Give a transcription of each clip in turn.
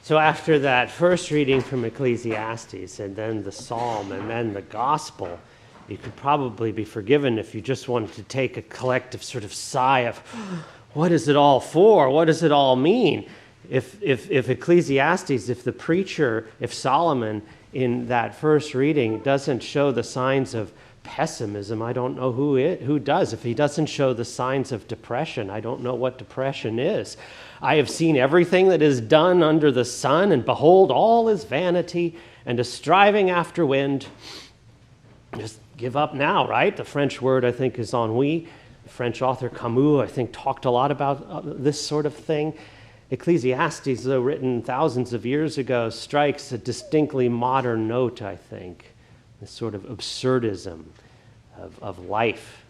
So after that first reading from Ecclesiastes, and then the Psalm, and then the Gospel, you could probably be forgiven if you just wanted to take a collective sort of sigh of, what is it all for? What does it all mean? If Ecclesiastes, if the preacher, if Solomon in that first reading doesn't show the signs of pessimism, I don't know who does. If he doesn't show the signs of depression, I don't know what depression is. I have seen everything that is done under the sun, and behold, all is vanity and a striving after wind. Just give up now, right? The French word, I think, is ennui. The French author Camus, I think, talked a lot about this sort of thing. Ecclesiastes, though written thousands of years ago, strikes a distinctly modern note, I think. This sort of absurdism of life.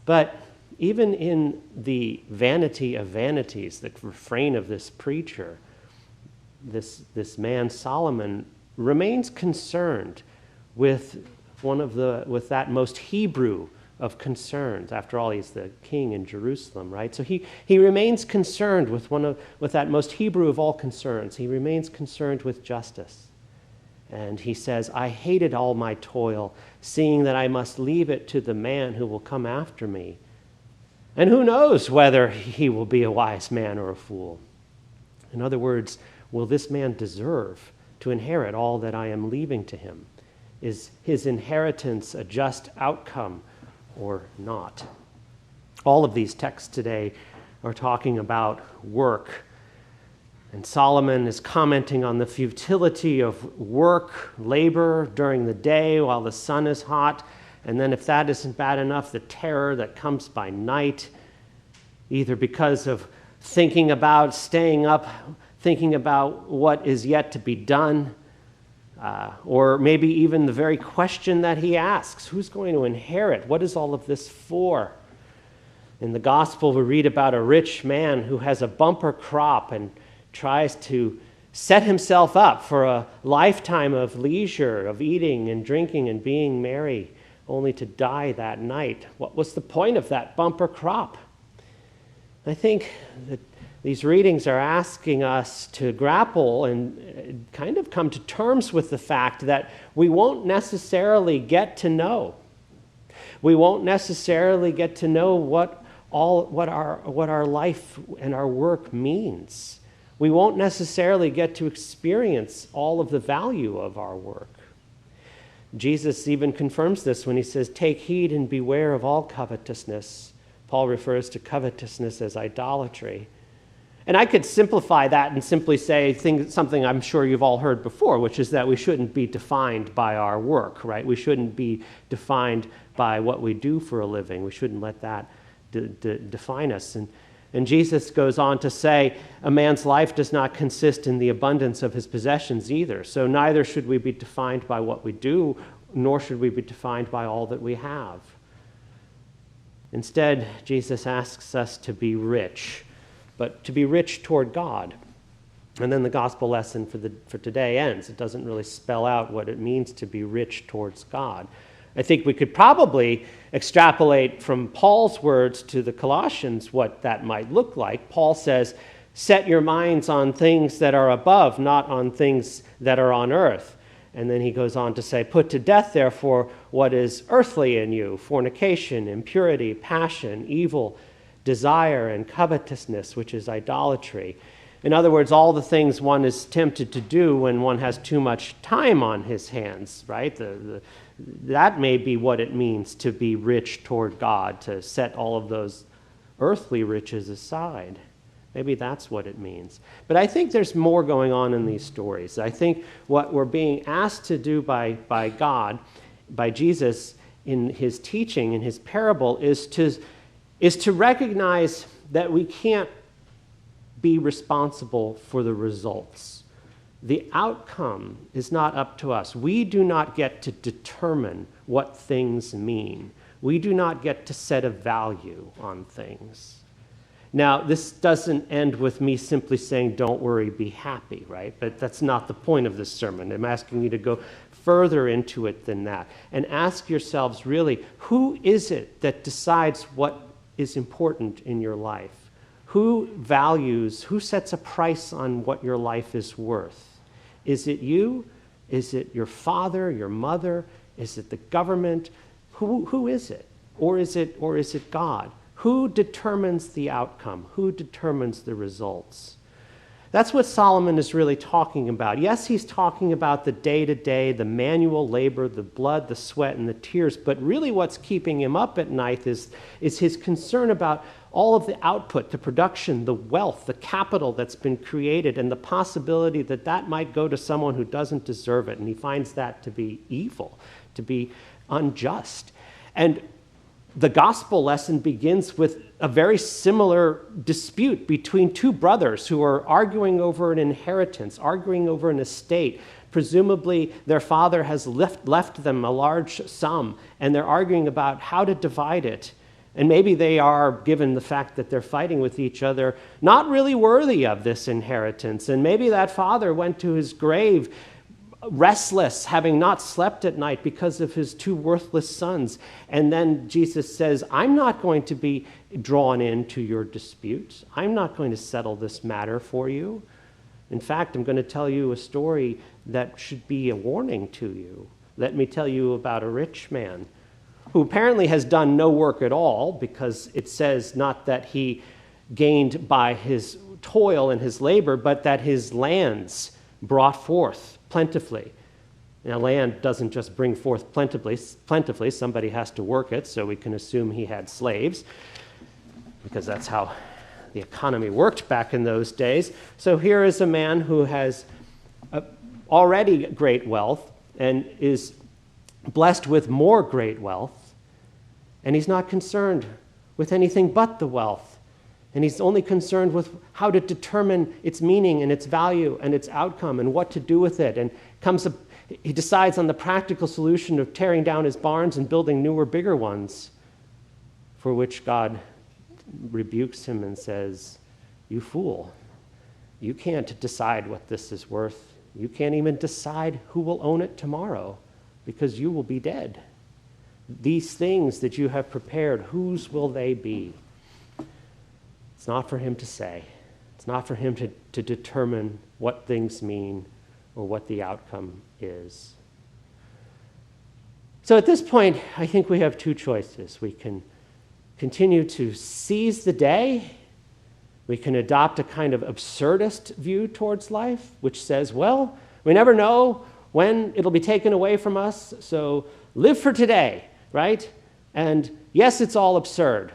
But even in the vanity of vanities, the refrain of this preacher, this man Solomon remains concerned with that most Hebrew of concerns. After all, he's the king in Jerusalem, right? So he remains concerned with that most Hebrew of all concerns. He remains concerned with justice. And he says, I hated all my toil, seeing that I must leave it to the man who will come after me. And who knows whether he will be a wise man or a fool? In other words, will this man deserve to inherit all that I am leaving to him? Is his inheritance a just outcome or not? All of these texts today are talking about work. And Solomon is commenting on the futility of work, labor during the day while the sun is hot. And then if that isn't bad enough, the terror that comes by night, either because of thinking about staying up, thinking about what is yet to be done, or maybe even the very question that he asks, who's going to inherit? What is all of this for? In the gospel, we read about a rich man who has a bumper crop and tries to set himself up for a lifetime of leisure, of eating and drinking and being merry, only to die that night. What was the point of that bumper crop? I think that these readings are asking us to grapple and kind of come to terms with the fact that we won't necessarily get to know. We won't necessarily get to know what our life and our work means. We won't necessarily get to experience all of the value of our work. Jesus even confirms this when he says, take heed and beware of all covetousness. Paul refers to covetousness as idolatry. And I could simplify that and simply say something I'm sure you've all heard before, which is that we shouldn't be defined by our work, right? We shouldn't be defined by what we do for a living. We shouldn't let that define us. And Jesus goes on to say, a man's life does not consist in the abundance of his possessions either. So neither should we be defined by what we do, nor should we be defined by all that we have. Instead, Jesus asks us to be rich, but to be rich toward God. And then the gospel lesson for today ends. It doesn't really spell out what it means to be rich towards God. I think we could probably extrapolate from Paul's words to the Colossians what that might look like. Paul says, set your minds on things that are above, not on things that are on earth. And then he goes on to say, put to death, therefore, what is earthly in you, fornication, impurity, passion, evil, desire, and covetousness, which is idolatry. In other words, all the things one is tempted to do when one has too much time on his hands, right? That may be what it means to be rich toward God, to set all of those earthly riches aside. Maybe that's what it means. But I think there's more going on in these stories. I think what we're being asked to do by God, by Jesus in his teaching, in his parable, is to recognize that we can't be responsible for the results. The outcome is not up to us. We do not get to determine what things mean. We do not get to set a value on things. Now, this doesn't end with me simply saying, don't worry, be happy, right? But that's not the point of this sermon. I'm asking you to go further into it than that and ask yourselves, really, who is it that decides what is important in your life? Who sets a price on what your life is worth? Is it you? Is it your father, your mother? Is it the government? Who is it? Or is it God? Who determines the outcome? Who determines the results? That's what Solomon is really talking about. Yes, he's talking about the day-to-day, the manual labor, the blood, the sweat, and the tears, but really what's keeping him up at night is his concern about all of the output, the production, the wealth, the capital that's been created, and the possibility that that might go to someone who doesn't deserve it. And he finds that to be evil, to be unjust. And the gospel lesson begins with a very similar dispute between two brothers who are arguing over an inheritance, arguing over an estate. Presumably, their father has left them a large sum, and they're arguing about how to divide it. And maybe they are, given the fact that they're fighting with each other, not really worthy of this inheritance. And maybe that father went to his grave restless, having not slept at night because of his two worthless sons. And then Jesus says, I'm not going to be drawn into your dispute. I'm not going to settle this matter for you. In fact, I'm going to tell you a story that should be a warning to you. Let me tell you about a rich man who apparently has done no work at all, because it says not that he gained by his toil and his labor, but that his lands brought forth plentifully. Now, land doesn't just bring forth plentifully. Somebody has to work it, so we can assume he had slaves, because that's how the economy worked back in those days. So here is a man who has already great wealth and is blessed with more great wealth, and he's not concerned with anything but the wealth. And he's only concerned with how to determine its meaning and its value and its outcome and what to do with it. And he decides on the practical solution of tearing down his barns and building newer, bigger ones, for which God rebukes him and says, "You fool, you can't decide what this is worth. You can't even decide who will own it tomorrow, because you will be dead. These things that you have prepared, whose will they be?" It's not for him to say. It's not for him to determine what things mean or what the outcome is. So at this point, I think we have two choices. We can continue to seize the day. We can adopt a kind of absurdist view towards life, which says, well, we never know when it'll be taken away from us, so live for today, right? And yes, it's all absurd.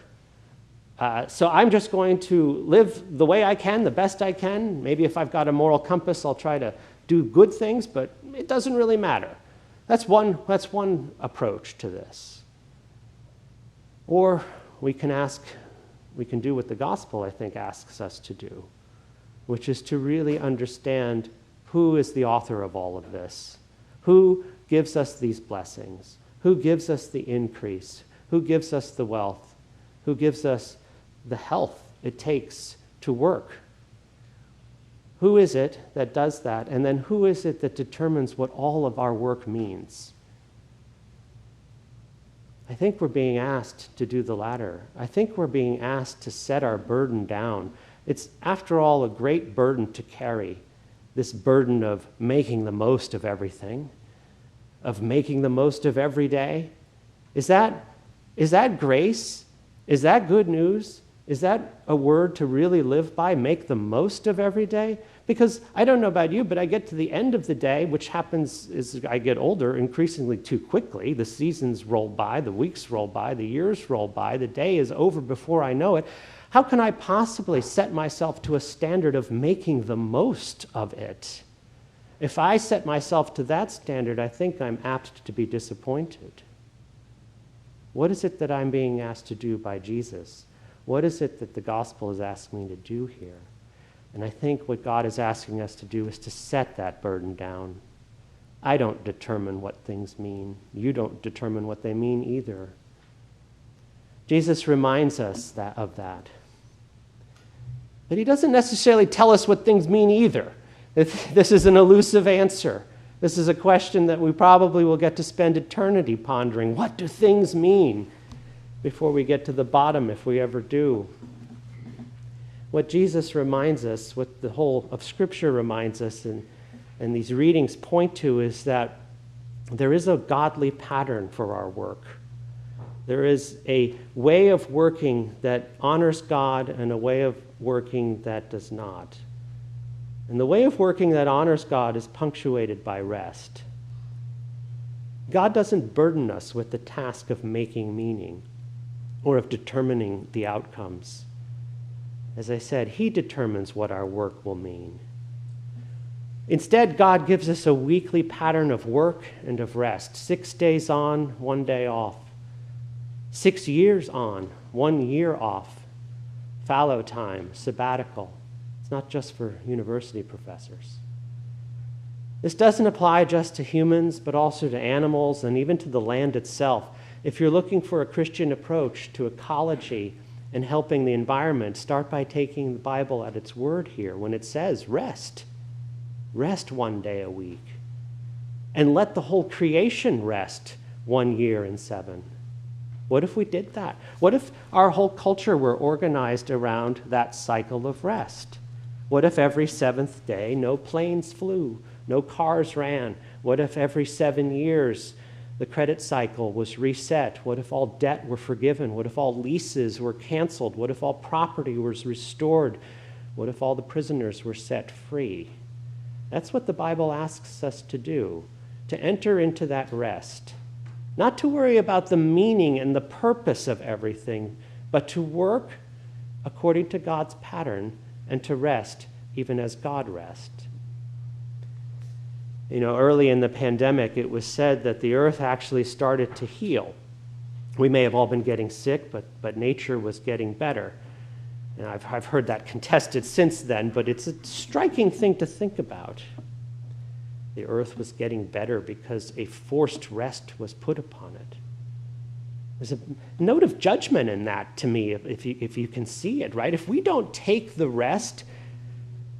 So I'm just going to live the way I can, the best I can. Maybe if I've got a moral compass, I'll try to do good things, but it doesn't really matter. That's one approach to this. Or we can do what the gospel, I think, asks us to do, which is to really understand who is the author of all of this, who gives us these blessings, who gives us the increase, who gives us the wealth, who gives us the health it takes to work. Who is it that does that? And then who is it that determines what all of our work means? I think we're being asked to do the latter. I think we're being asked to set our burden down. It's, after all, a great burden to carry, this burden of making the most of everything, of making the most of every day. Is that grace? Is that good news? Is that a word to really live by, make the most of every day? Because I don't know about you, but I get to the end of the day, which happens as I get older increasingly too quickly. The seasons roll by, the weeks roll by, the years roll by, the day is over before I know it. How can I possibly set myself to a standard of making the most of it? If I set myself to that standard, I think I'm apt to be disappointed. What is it that I'm being asked to do by Jesus? What is it that the gospel is asking me to do here? And I think what God is asking us to do is to set that burden down. I don't determine what things mean. You don't determine what they mean either. Jesus reminds us of that. But he doesn't necessarily tell us what things mean either. This is an elusive answer. This is a question that we probably will get to spend eternity pondering. What do things mean? Before we get to the bottom, if we ever do. What Jesus reminds us, what the whole of Scripture reminds us, and these readings point to, is that there is a godly pattern for our work. There is a way of working that honors God and a way of working that does not. And the way of working that honors God is punctuated by rest. God doesn't burden us with the task of making meaning or of determining the outcomes. As I said, He determines what our work will mean. Instead, God gives us a weekly pattern of work and of rest. 6 days on, 1 day off. 6 years on, 1 year off. Fallow time, sabbatical. It's not just for university professors. This doesn't apply just to humans, but also to animals and even to the land itself. If you're looking for a Christian approach to ecology and helping the environment, start by taking the Bible at its word here when it says rest. Rest 1 day a week. And let the whole creation rest 1 year in 7. What if we did that? What if our whole culture were organized around that cycle of rest? What if every 7th day no planes flew, no cars ran? What if every 7 years the credit cycle was reset? What if all debt were forgiven? What if all leases were canceled? What if all property was restored? What if all the prisoners were set free? That's what the Bible asks us to do, to enter into that rest. Not to worry about the meaning and the purpose of everything, but to work according to God's pattern and to rest even as God rests. You know, early in the pandemic, it was said that the earth actually started to heal. We may have all been getting sick, but nature was getting better. And I've heard that contested since then, but it's a striking thing to think about. The earth was getting better because a forced rest was put upon it. There's a note of judgment in that to me, if you can see it, right? If we don't take the rest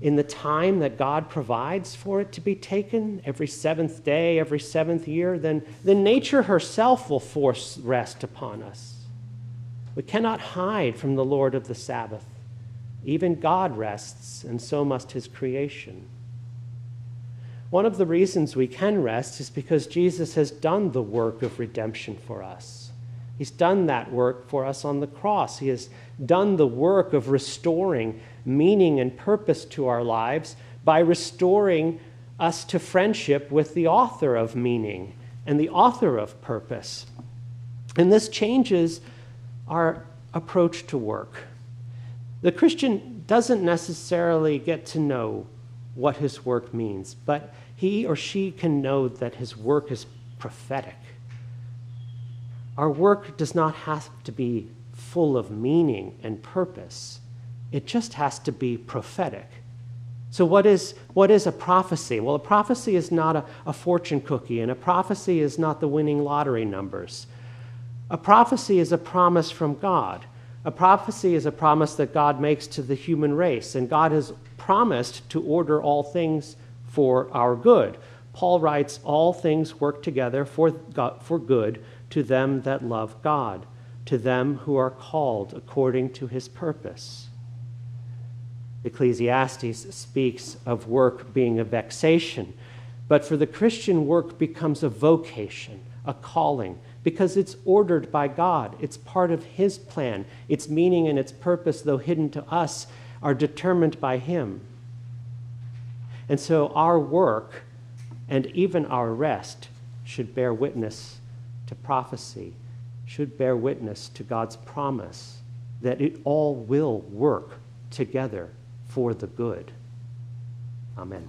in the time that God provides for it to be taken, every 7th day, every 7th year, then nature herself will force rest upon us. We cannot hide from the Lord of the Sabbath. Even God rests, and so must His creation. One of the reasons we can rest is because Jesus has done the work of redemption for us. He's done that work for us on the cross. He has done the work of restoring meaning and purpose to our lives by restoring us to friendship with the author of meaning and the author of purpose. And this changes our approach to work. The Christian doesn't necessarily get to know what his work means, but he or she can know that his work is prophetic. Our work does not have to be full of meaning and purpose. It just has to be prophetic. So what is a prophecy? Well, a prophecy is not a fortune cookie, and a prophecy is not the winning lottery numbers. A prophecy is a promise from God. A prophecy is a promise that God makes to the human race, and God has promised to order all things for our good. Paul writes, all things work together for good to them that love God, to them who are called according to His purpose. Ecclesiastes speaks of work being a vexation, but for the Christian, work becomes a vocation, a calling, because it's ordered by God. It's part of His plan. Its meaning and its purpose, though hidden to us, are determined by Him. And so our work and even our rest should bear witness to prophecy, should bear witness to God's promise that it all will work together for the good. Amen.